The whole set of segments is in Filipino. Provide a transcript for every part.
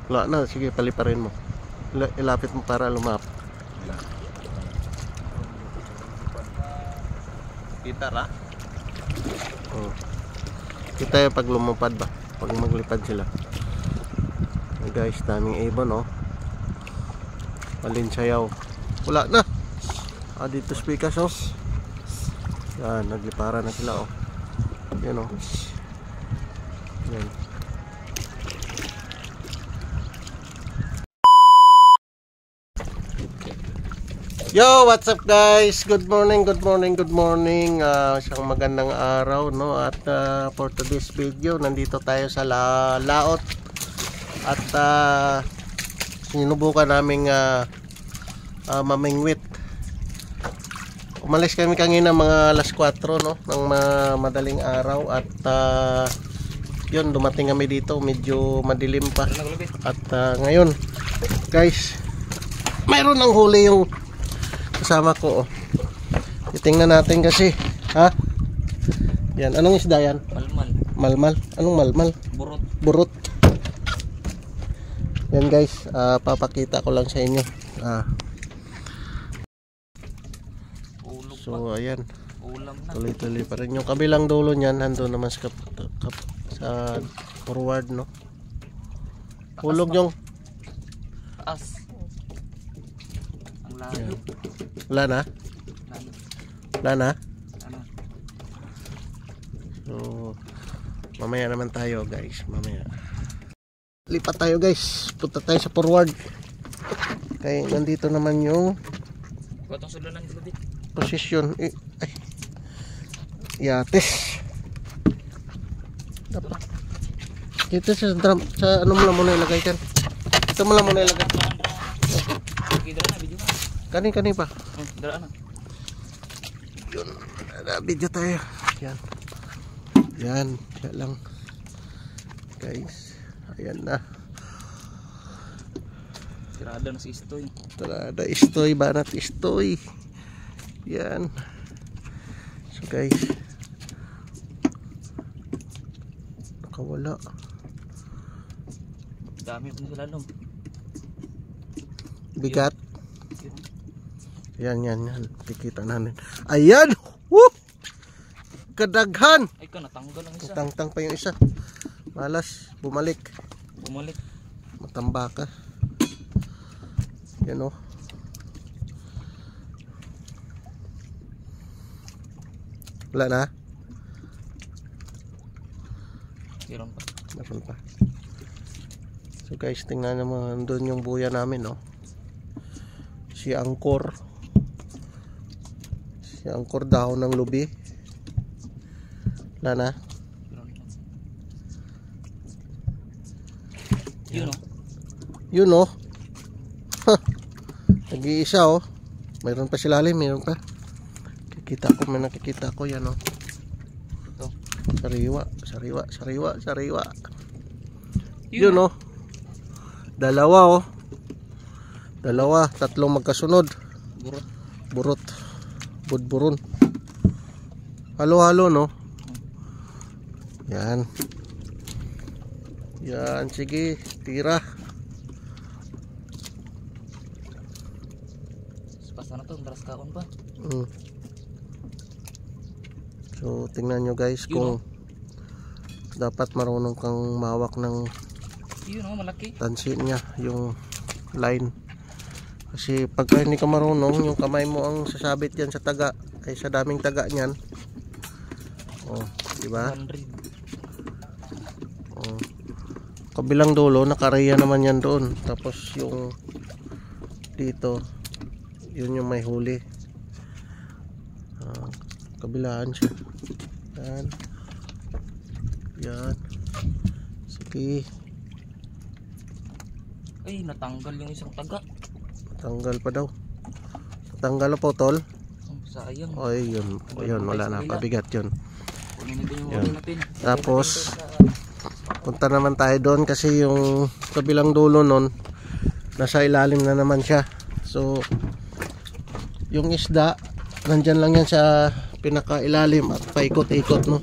Wala na, sige paliparin mo. Ilapit mo para lumap. Kita ra? Oh. Kita yung pag lumapad ba? Pag maglipad sila. Hey guys, daming ibon oh. Palinsayaw. Wala na. Dito spikas oh. Yan, naglipara na sila oh. Yan oh. Yan. Yo, what's up guys? Good morning, good morning, good morning. Isang magandang araw no. At for today's video, nandito tayo sa laot. At sinubukan naming mamingwit. Umalis kami kanina mga alas 4 no, ng madaling araw. At yun, dumating kami dito, medyo madilim pa. At ngayon guys, mayroon ng huli yung kasama ko oh. Titingnan natin kasi, ha? Yan, anong isda yan? Malmal. Malmal? Anong malmal? Burot. Burot. Yan guys, papakita ko lang sa inyo. So ayan, ulam na. tuloy-tuloy pa rin. Yung kabilang dulo niyan, ando naman sa forward no. Hulog yung taas. Ang layo. wala na? Wala na? Ano? So mamaya naman tayo guys, mamaya. Lipat tayo guys, punta tayo sa forward. Kaya nandito naman yung Batong sulunan dito dit. posisyon. Ay. Yates. Dapat. Dito sa drum, sa ano mo lang muna ilagay kan. Ito mo lang muna ilagay. Kidra na video. Kani pa. Dara na. Yun. Video tayo. Yan. Yan. Yan lang. Guys. Ayan na. Tirada na si Istoy. Tirada Istoy. Banat Istoy. Yan. So guys. Nakawala. Dami po sa lalong. Bigat. Yan. Kikita natin. Ayan. Woo! Kadaghan. Ay ka, natanggal ang isa. Tangtang pa yung isa. Malas. Bumalik. Matamba ka. Yan o. Wala na? Meron pa. Meron pa. So guys, tingnan naman doon yung buya namin no. Si Angkor. Si Angkor dahon ng lubi. Wala na? Yun o. Yun o. Nag-iisa o. Mayroon pa sila lalim, mayroon pa. Kikita ko, may nakikita ko yan o. Ito. Sariwa. Yun o. Dalawa o. Tatlong magkasunod. Burot. Budburon. Halo-halo no. Yan, sige, tira. Pasana to, daras kaon pa. So, tingnan nyo guys kung dapat marunong kang mawak ng malaki. tansi niya, yung line. Kasi pagka hindi ka marunong, yung kamay mo ang sasabit yan sa taga, ay sa daming taga niyan. Oh, diba? Kabilang dulo nakariya naman yan doon, tapos yung dito yun yung may huli. Kabilaan siya. Yan. Sige. Ay, natanggal yung isang taga. Natanggal pa daw. Natanggal na po tol. Sayang. Ay yun, wala na, pabigat yun. Yan. Tapos punta naman tayo doon kasi yung kabilang dulo nun nasa ilalim na naman siya. So yung isda nandyan lang yan sa pinakailalim at paikot-ikot no.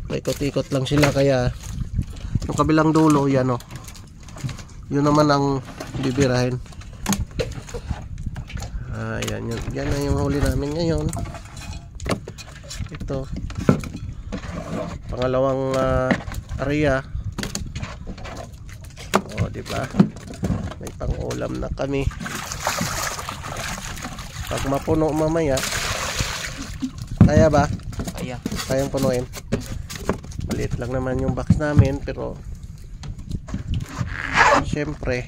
Paikot-ikot lang sila, kaya yung kabilang dulo yan o. Yun naman ang bibirahin. Yan, yan na yung huli namin ngayon. Ito. Pangalawang area. O, diba? May pang-ulam na kami. Pag mapuno mamaya, kaya ba? Kaya. Kayang punuin. Maliit lang naman yung box namin, pero siyempre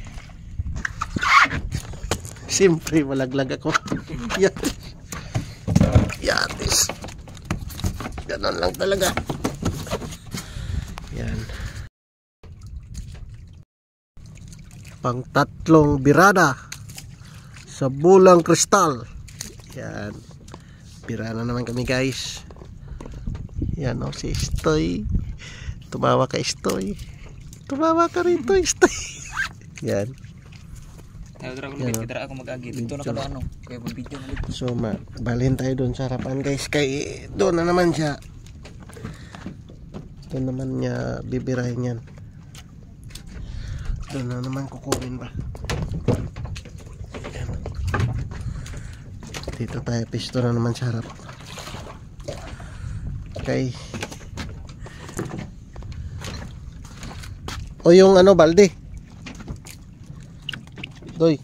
malaglag ako. Yatis. Ganon lang talaga. Yan. Pang tatlong birada sa bulang kristal. Yan. Birada naman kami guys. Yan o, si Stoy. Tumawa ka, Stoy. Tumawa ka rito, Stoy. Yan. Kita ako mag-agi. Dito na kada ano. Kaya mag-video na dito. So, balhin tayo doon sa harapan guys. Kay doon na naman siya. Doon naman niya bibirahin yan. Doon na naman kukunin ba. Yan. Dito tayo. Pisto na naman sa harap. Okay. O yung ano, balde. Doy.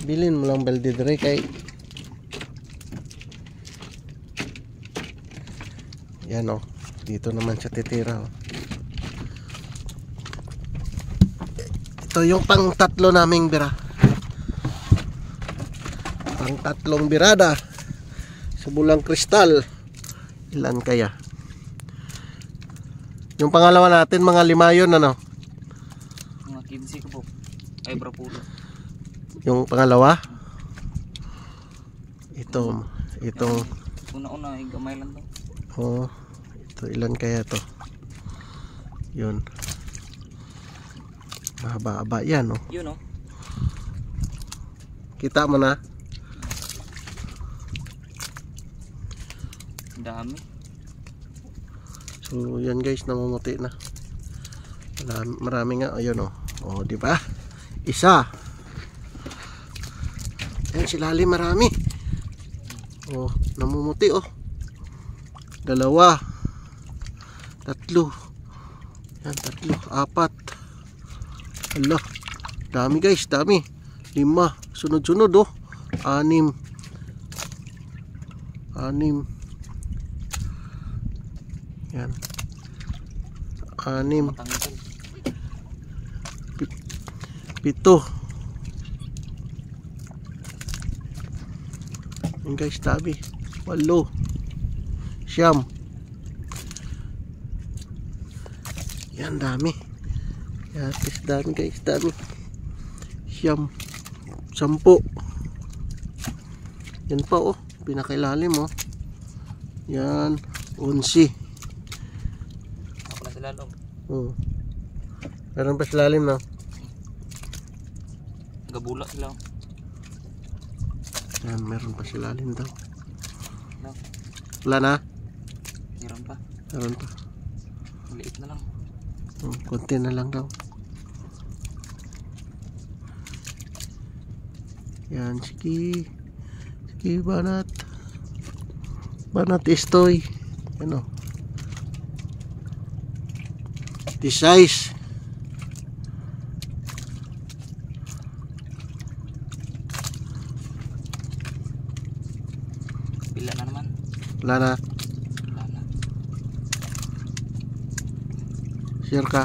Bilhin mo lang balde dire kay. Yan o. Dito naman siya titira o. Ito yung pang tatlo naming bira. Pang tatlong birada sa bulang kristal. Ilan kaya? Yung pangalawa natin mga 5 yun ano? Mga 15 ko po. Ay brapulo. Yung pangalawa? Itong Una-una ay gamay lang to. oh, ito ilan kaya to? Yun. Mahaba-haba yan oh. Yun oh. Kita mo na? Dami. So yan guys, namumuti na. Marami nga, ayun oh. Oh, di ba? Isa. Yan sila marami. Oh, namumuti oh. 2. 3. Yan 3, 4. Hala. Dami guys, dami. 5. Sunod-sunod oh. 6. 6. Yan. 6. 7. 'Yan guys, dami. 8. 9. Yan, dami. Yan, dami guys, dami. 10. Yan pa oh, pinakailalim oh. Yan, 11. Ako na sila loob. Meron pa sa lalim no? Gabula sila. Yan, meron pa sa lalim daw. No. Wala na? Meron pa. Meron pa. Maliit na lang. Konti na lang daw. Yan, sige. Sige, banat. Banat istoy. Ano? This size. Bila na naman. Wala na. Wala na. Sure ka?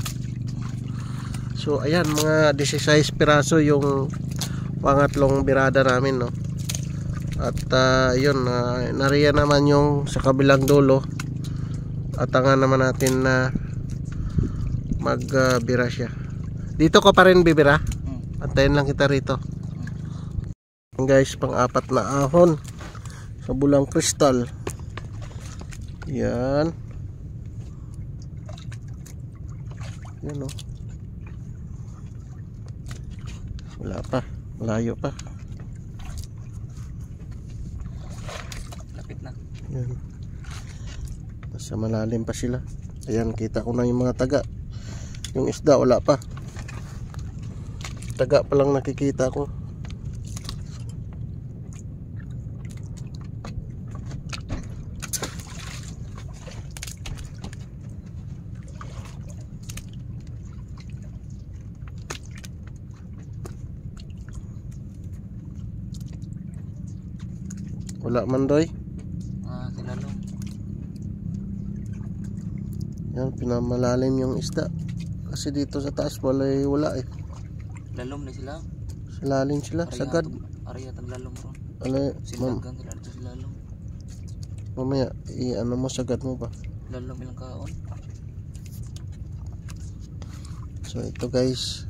So, ayan, mga 16 piraso yung pangatlong birada namin, no? At, yun, nariyan naman yung sa kabilang dulo. Atangan naman natin na magbira siya. Dito ka pa rin bibira? Antayin lang kita rito. Guys, pang-4 na ahon sa bulang kristal. Yan. Yan o. Wala pa. Malayo pa. Lapit na. Yan. Nasa malalim pa sila. Ayan, kita ko na yung mga taga. Yung isda wala pa. Taga pa lang nakikita ko. Wala man doy. Silalong. Yan, pinamalalim yung isda. Kasi dito sa taas wala eh. Lalom na sila. Salalim sila, sagad. Arya tag lalom ron. Ano, Silagan sila dito sa lalom. mamaya, ano mo, sagad mo ba? Lalom ilang kaon. So ito guys.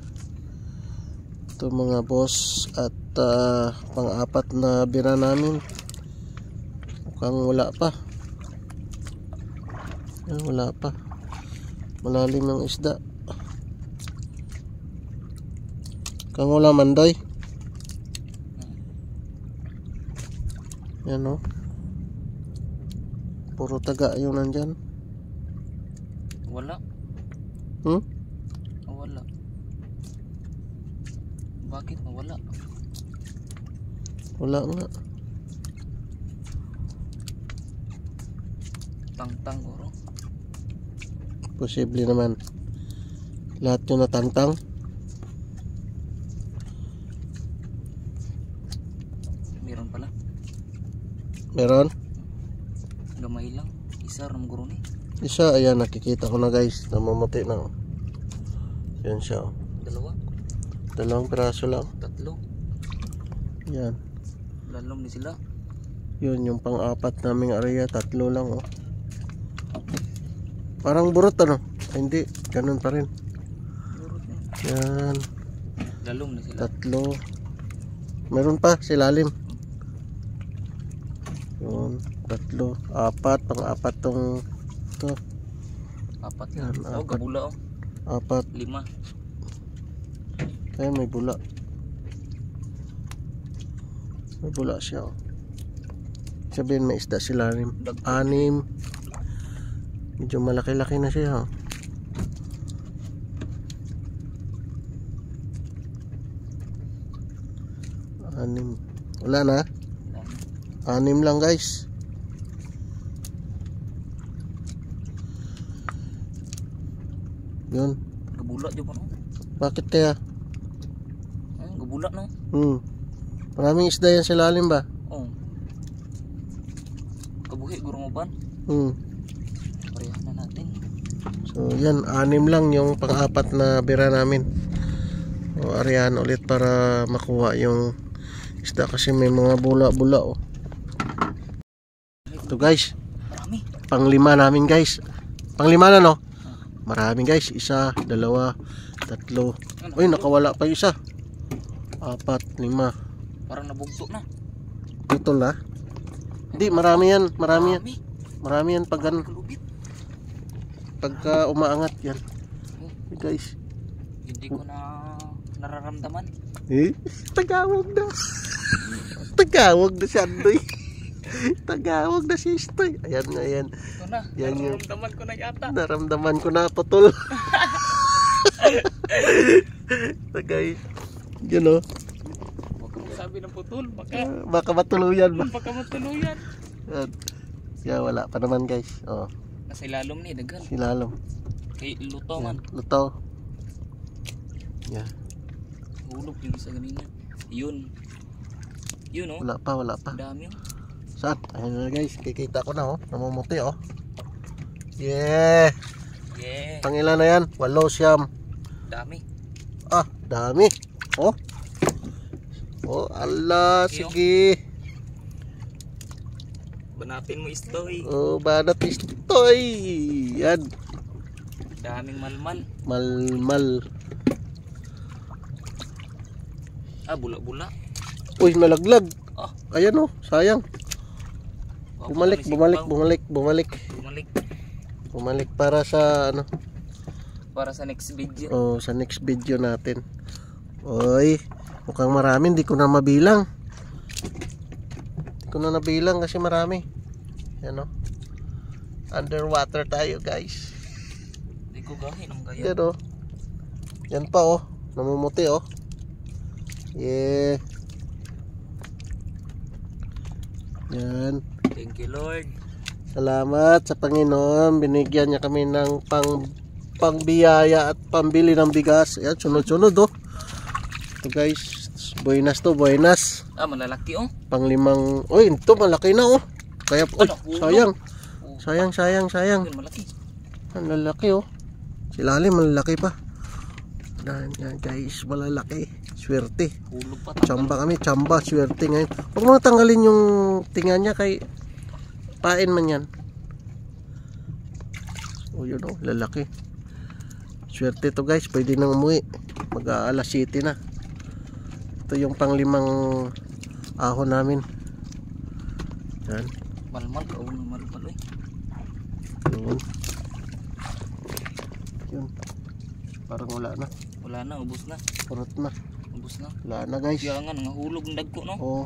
Ito mga boss at pang-apat na bira namin. Mukhang wala pa. Wala pa. Malalim yung isda. Kang wala mandoy. Yan o. Puro taga yung nandyan. Wala. Wala. Bakit wala? Wala nga. Tang-tang guro. Posible naman. Lahat yun natangtang. Meron pala. Meron? Gamay lang. Isa ram guro ni. Isa, ayan, nakikita ko na guys. Namamuti na. Yan siya. Dalawa. Dalawang piraso lang. Tatlo. Yan. Lalom ni sila. Yun, yung pang-apat naming area. Tatlo lang oh. Parang burot ano? Ay, hindi, ganun pa rin. Burot na. Yan. Lalom ni sila. Tatlo. Meron pa, silalim. Yun, tatlo. Apat, pang-apat tong ito. Apat Yan, lang. Oh, apat. gabula oh. Apat. 5. Kaya may bula. May bula siya oh. Sabihin may isda silalim. 6. Medyo malaki-laki na siya oh. 6. Wala na. 6 lang guys. Yun. Gabula di ba no? Bakit kaya? Gabula no? Maraming isda yan sa lalim ba? Oh. Kabuhi guro mo ban? Parehan na natin. So yan, 6 lang yung pang-apat na bira namin. O arihan ulit para makuha yung isda kasi may mga bula-bula oh. Ito guys, Marami. pang-5 namin guys. Pang-5 na no? Marami guys, 1, 2, 3. Uy, nakawala pa yung isa. 4, 5. Parang nabugto na. Putol na. Hindi, marami yan. Marami yan. Marami yan pag Kalubit. pagka umaangat yan. Guys. Hindi ko na nararamdaman. Tagawag na. Tagawag na si Andoy. Tagawag na si Istoy. Ayan nga yan. Ito na. Yan yung Nararamdaman ko na yata. naramdaman ko na putol. Tagay. Yun o. Huwag kang sabi ng putol. Baka matuluyan ba? Baka matuluyan. Yan. Yeah, wala pa naman guys. Oh, Nasa ilalom ni dagan. silalom. Kay luto man. Lutaw. Yeah. Hulog yung isa ganina. Yun. Yun oh. Wala pa. Ang dami oh. Saan? Ayun na guys, kikita ko na oh. Namumuti oh. Yeah. Yeah. Pangilan na yan? 8 siyam. Dami. Ah, dami. Oh. Oh, ala, sige. Banapin mo istoy. Oh, banat istoy. Yan. Daming malmal. Malmal. Bula-bula. Uy, nalaglag. Oh. Ayan oh, sayang. Bumalik. Bumalik para sa ano? Para sa next video. Oh, sa next video natin. Oy, mukhang marami, hindi ko na mabilang. Hindi ko na nabilang kasi marami. Yan oh. Underwater tayo, guys. Hindi ko gahin ang gaya. Yan oh. Yan pa oh, namumuti oh. Yeah. Yan. Thank you, Lord. Salamat sa Panginoon. Binigyan niya kami ng pangbiyaya at pambili ng bigas. Yan, sunod-sunod oh. Ito guys, buenas to, buenas. Malalaki oh. Panglimang, oy, ito malaki na oh. Kaya, oy, sayang. Sayang. Yun, malaki. Ang lalaki oh. Silalim, malalaki pa. Yan guys, malalaki. Swerte. Hulog pa. Tsamba kami, tsamba, swerte ngayon. Huwag mo tanggalin yung tinga niya kay pain man yan. O yun o, lalaki. Swerte to guys, pwede nang umuwi. Mag-aalas 7 na. Ito yung panglimang ahon namin. Yan. Malmal ka, malmal eh. Yun. Parang wala na. Wala na, ubos na. Purot na. Ubos na. Wala na guys. Kaya nga, nangahulog ng dagko no? Oo.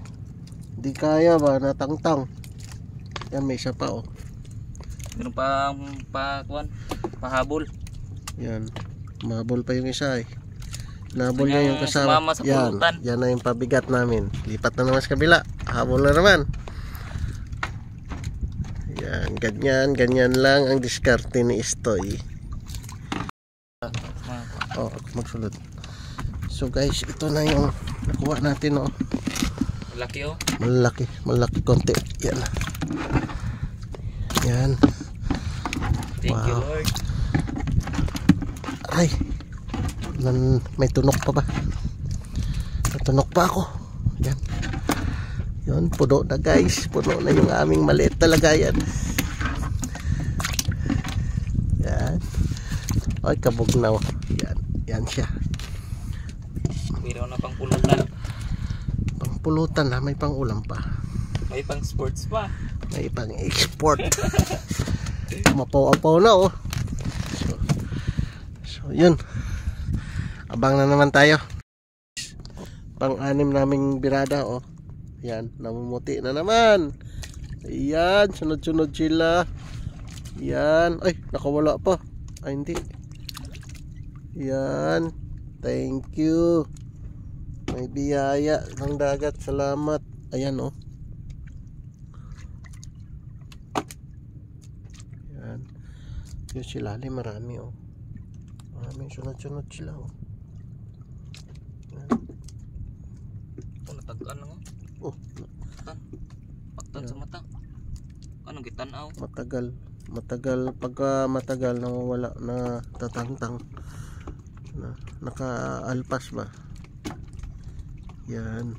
Di kaya ba, natangtang. Yan, may isa pa oh. Meron pa, pahabol. Yan. Mahabol pa yung isa eh. Nahabol niya yung kasama. Sumama sa Yan. pulutan. Yan na yung pabigat namin. Lipat na naman sa kabila. Habol na naman. Yan. Ganyan lang ang diskarte ni Istoy. Oh, magsulot. So guys, ito na yung nakuha natin oh. Malaki oh. Malaki konti. Yan. Yan. Thank you, Lord. Ay. May tunok pa ba? May tunok pa ako. Yan. Yun, puno na guys. Puno na yung aming maliit talaga yan. Yan. Ay, kabog na oh. Yan siya. Mayroon na pang pulutan. Pangpulutan na, may pang ulam pa. May pang sports pa. May pang export. Mapaw-apaw na oh. So yun. Abang na naman tayo. Pang-anim naming birada oh. Yan, namumuti na naman. Ayan, sunod-sunod sila. Yan, ay, nakawala pa. Ay, hindi. Yan, thank you. May biyaya ng dagat, salamat. Ayan oh. Yan. Yung silalim marami oh. Maraming sunod-sunod sila oh. Yan. Natagkan na nga. Oh, Paktan sa mata. Anong gitanaw? Matagal pagka matagal nawawala na tatangtang na nakaalpas ba. Yan.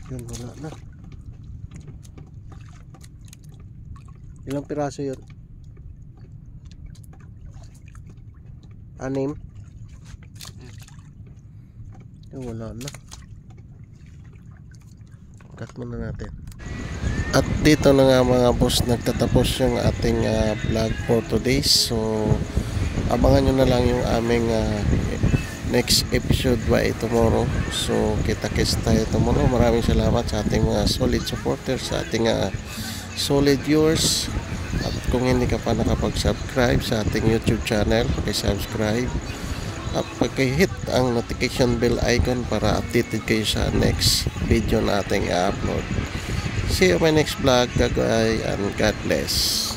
Yun, wala na. Ilang piraso yun? 6? Yun, wala na. Cut muna natin. At dito na nga mga boss, nagtatapos yung ating vlog for today. So abangan nyo na lang yung aming next episode by tomorrow. So kita-kits tayo tomorrow. Maraming salamat sa ating mga solid supporters, sa ating solid viewers. At kung hindi ka pa nakapag-subscribe sa ating YouTube channel, paki-subscribe at pag-hit ang notification bell icon para updated kayo sa next video na ating i-upload. See you on my next vlog, and God bless.